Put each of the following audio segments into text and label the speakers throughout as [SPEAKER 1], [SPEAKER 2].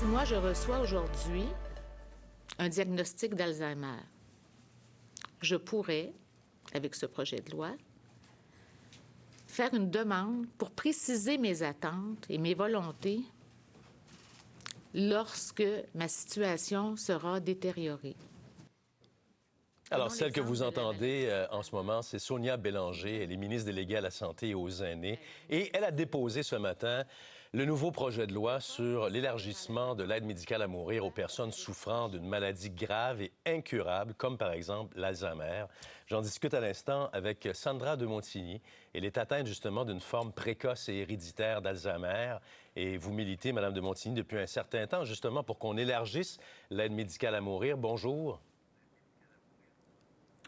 [SPEAKER 1] Si moi, je reçois aujourd'hui un diagnostic d'Alzheimer, je pourrais, avec ce projet de loi, faire une demande pour préciser mes attentes et mes volontés lorsque ma situation sera détériorée.
[SPEAKER 2] Alors, celle que vous entendez en ce moment, c'est Sonia Bélanger. Elle est ministre déléguée à la Santé et aux aînés. Et elle a déposé ce matin le nouveau projet de loi sur l'élargissement de l'aide médicale à mourir aux personnes souffrant d'une maladie grave et incurable, comme par exemple l'Alzheimer. J'en discute à l'instant avec Sandra de Montigny. Elle est atteinte justement d'une forme précoce et héréditaire d'Alzheimer. Et vous militez, Madame de Montigny, depuis un certain temps, justement pour qu'on élargisse l'aide médicale à mourir. Bonjour.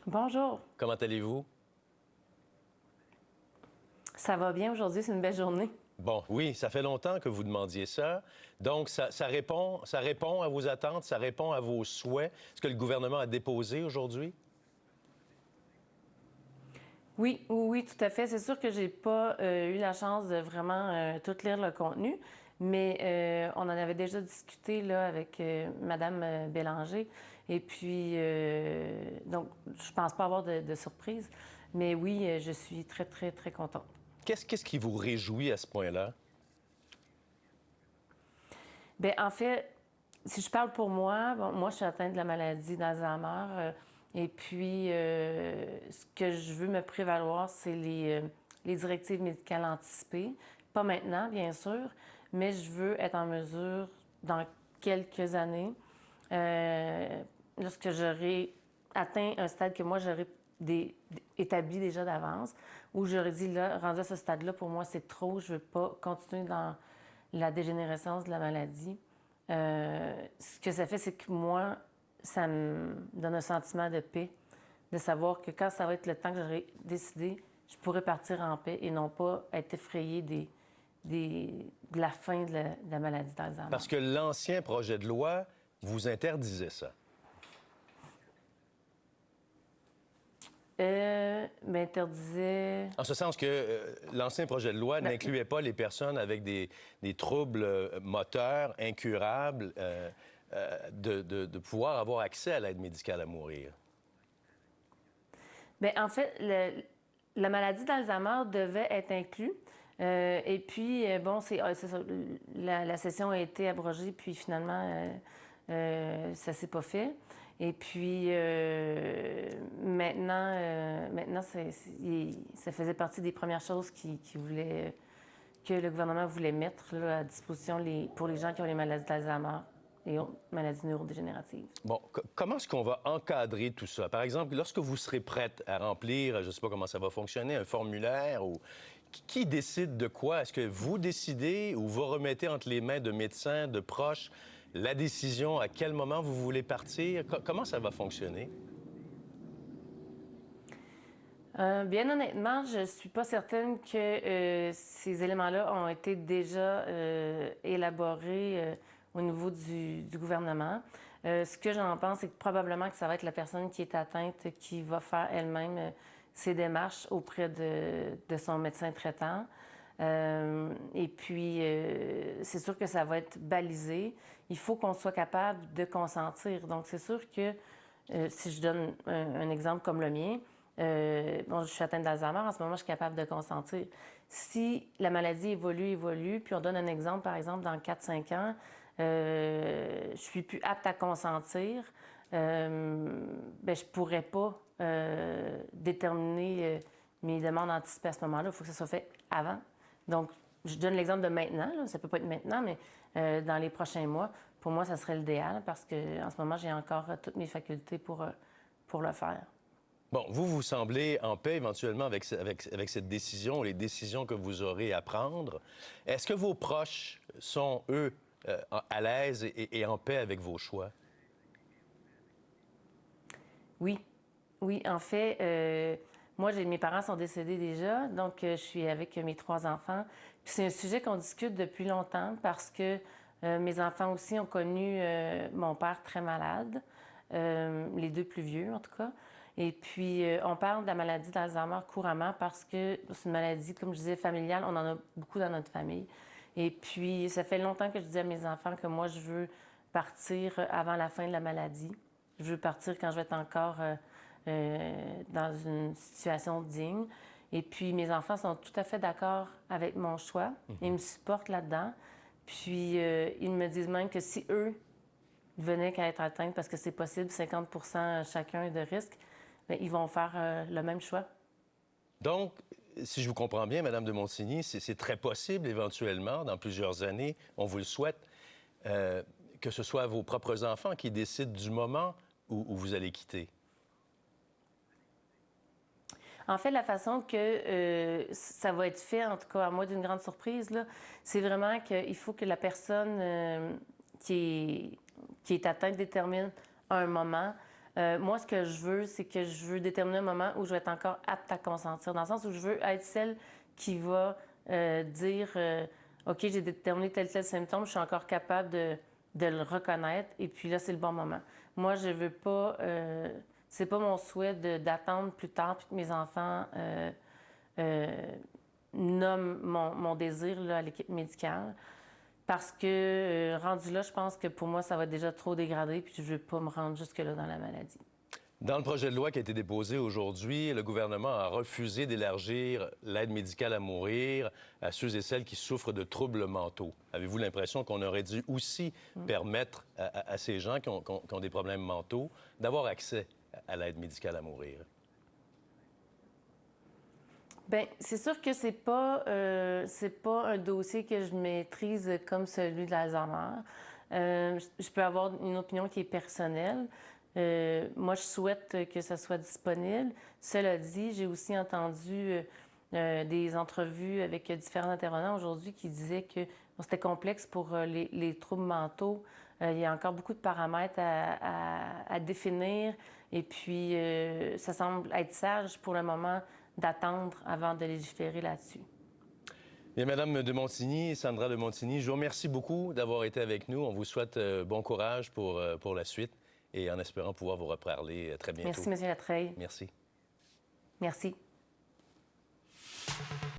[SPEAKER 3] Bonjour.
[SPEAKER 2] Comment allez-vous?
[SPEAKER 3] Ça va bien aujourd'hui, c'est une belle journée.
[SPEAKER 2] Bon, oui, ça fait longtemps que vous demandiez ça. Donc, ça répond à vos attentes, ça répond à vos souhaits, ce que le gouvernement a déposé aujourd'hui?
[SPEAKER 3] Oui, tout à fait. C'est sûr que j'ai pas eu la chance de vraiment tout lire le contenu, mais on en avait déjà discuté là, avec Madame Bélanger. Et puis, donc, je pense pas avoir de surprise. Mais oui, je suis très, très, très contente.
[SPEAKER 2] Qu'est-ce qui vous réjouit à ce point-là?
[SPEAKER 3] Bien, en fait, si je parle pour moi, bon, moi, je suis atteinte de la maladie d'Alzheimer. Et puis, ce que je veux me prévaloir, c'est les directives médicales anticipées. Pas maintenant, bien sûr, mais je veux être en mesure, dans quelques années, lorsque j'aurai atteint un stade que moi, j'aurais établi déjà d'avance, où j'aurais dit, là, rendu à ce stade-là, pour moi, c'est trop, je veux pas continuer dans la dégénérescence de la maladie. Ce que ça fait, c'est que moi, ça me donne un sentiment de paix, de savoir que quand ça va être le temps que j'aurai décidé, je pourrai partir en paix et non pas être effrayée de la fin de la maladie d'Alzheimer.
[SPEAKER 2] Parce que l'ancien projet de loi vous interdisait ça.
[SPEAKER 3] M'interdisait...
[SPEAKER 2] En ce sens que l'ancien projet de loi n'incluait pas les personnes avec des troubles moteurs incurables de pouvoir avoir accès à l'aide médicale à mourir.
[SPEAKER 3] Bien, en fait, la maladie d'Alzheimer devait être inclue. Et puis, bon, c'est ça. La session a été abrogée, puis finalement, ça s'est pas fait. Et puis, maintenant ça faisait partie des premières choses que le gouvernement voulait mettre là, à disposition pour les gens qui ont les maladies d'Alzheimer et autres maladies neurodégénératives.
[SPEAKER 2] Bon, comment est-ce qu'on va encadrer tout ça? Par exemple, lorsque vous serez prête à remplir, je ne sais pas comment ça va fonctionner, un formulaire ou... Qui décide de quoi? Est-ce que vous décidez ou vous remettez entre les mains de médecins, de proches, la décision à quel moment vous voulez partir? Comment ça va fonctionner?
[SPEAKER 3] Bien honnêtement, je suis pas certaine que ces éléments-là ont été déjà élaborés au niveau du gouvernement. Ce que j'en pense, c'est que probablement que ça va être la personne qui est atteinte qui va faire elle-même ses démarches auprès de son médecin traitant. Et puis, c'est sûr que ça va être balisé. Il faut qu'on soit capable de consentir. Donc, c'est sûr que si je donne un exemple comme le mien, bon, je suis atteinte d'Alzheimer, en ce moment, je suis capable de consentir. Si la maladie évolue, puis on donne un exemple, par exemple, dans 4-5 ans, je suis plus apte à consentir, ben, je pourrais pas déterminer mes demandes anticipées à ce moment-là. Il faut que ça soit fait avant. Donc, je donne l'exemple de maintenant, là. Ça peut pas être maintenant, mais dans les prochains mois, pour moi, ça serait l'idéal parce qu'en ce moment, j'ai encore toutes mes facultés pour le faire.
[SPEAKER 2] Bon, vous semblez en paix éventuellement avec cette décision, les décisions que vous aurez à prendre. Est-ce que vos proches sont, eux, à l'aise et en paix avec vos choix?
[SPEAKER 3] Oui. Oui, en fait, moi, mes parents sont décédés déjà, donc je suis avec mes 3 enfants. Puis c'est un sujet qu'on discute depuis longtemps parce que mes enfants aussi ont connu mon père très malade, les 2 plus vieux en tout cas. Et puis, on parle de la maladie d'Alzheimer couramment parce que c'est une maladie, comme je disais, familiale. On en a beaucoup dans notre famille. Et puis, ça fait longtemps que je dis à mes enfants que moi, je veux partir avant la fin de la maladie. Je veux partir quand je vais être encore dans une situation digne. Et puis, mes enfants sont tout à fait d'accord avec mon choix. Ils me supportent là-dedans. Puis, ils me disent même que si eux venaient qu'à être atteints, parce que c'est possible, 50 chacun de risque, bien, ils vont faire le même choix.
[SPEAKER 2] Donc, si je vous comprends bien, Madame de Montigny, c'est très possible, éventuellement, dans plusieurs années, on vous le souhaite, que ce soit vos propres enfants qui décident du moment où vous allez quitter.
[SPEAKER 3] En fait, la façon que ça va être fait, en tout cas à moi d'une grande surprise, là, c'est vraiment qu'il faut que la personne qui est atteinte détermine un moment. Moi, ce que je veux, c'est que je veux déterminer un moment où je vais être encore apte à consentir, dans le sens où je veux être celle qui va dire OK, j'ai déterminé tel symptôme, je suis encore capable de le reconnaître, et puis là, c'est le bon moment. Moi, je veux pas... c'est pas mon souhait d'attendre plus tard puis que mes enfants nomment mon désir là, à l'équipe médicale. Parce que, rendu là, je pense que pour moi, ça va être déjà trop dégradé, puis je veux pas me rendre jusque-là dans la maladie.
[SPEAKER 2] Dans le projet de loi qui a été déposé aujourd'hui, le gouvernement a refusé d'élargir l'aide médicale à mourir à ceux et celles qui souffrent de troubles mentaux. Avez-vous l'impression qu'on aurait dû aussi permettre à ces gens qui ont des problèmes mentaux d'avoir accès à l'aide médicale à mourir?
[SPEAKER 3] Bien, c'est sûr que c'est pas un dossier que je maîtrise comme celui de l'Alzheimer. Je peux avoir une opinion qui est personnelle. Moi, je souhaite que ça soit disponible. Cela dit, j'ai aussi entendu des entrevues avec différents intervenants aujourd'hui qui disaient que c'était complexe pour les troubles mentaux. Il y a encore beaucoup de paramètres à définir, et puis ça semble être sage pour le moment d'attendre avant de légiférer là-dessus.
[SPEAKER 2] Bien, Madame de Montigny, Sandra de Montigny, je vous remercie beaucoup d'avoir été avec nous. On vous souhaite bon courage pour la suite, et en espérant pouvoir vous reparler très bientôt.
[SPEAKER 3] Merci, M. Latreille.
[SPEAKER 2] Merci.
[SPEAKER 3] Merci.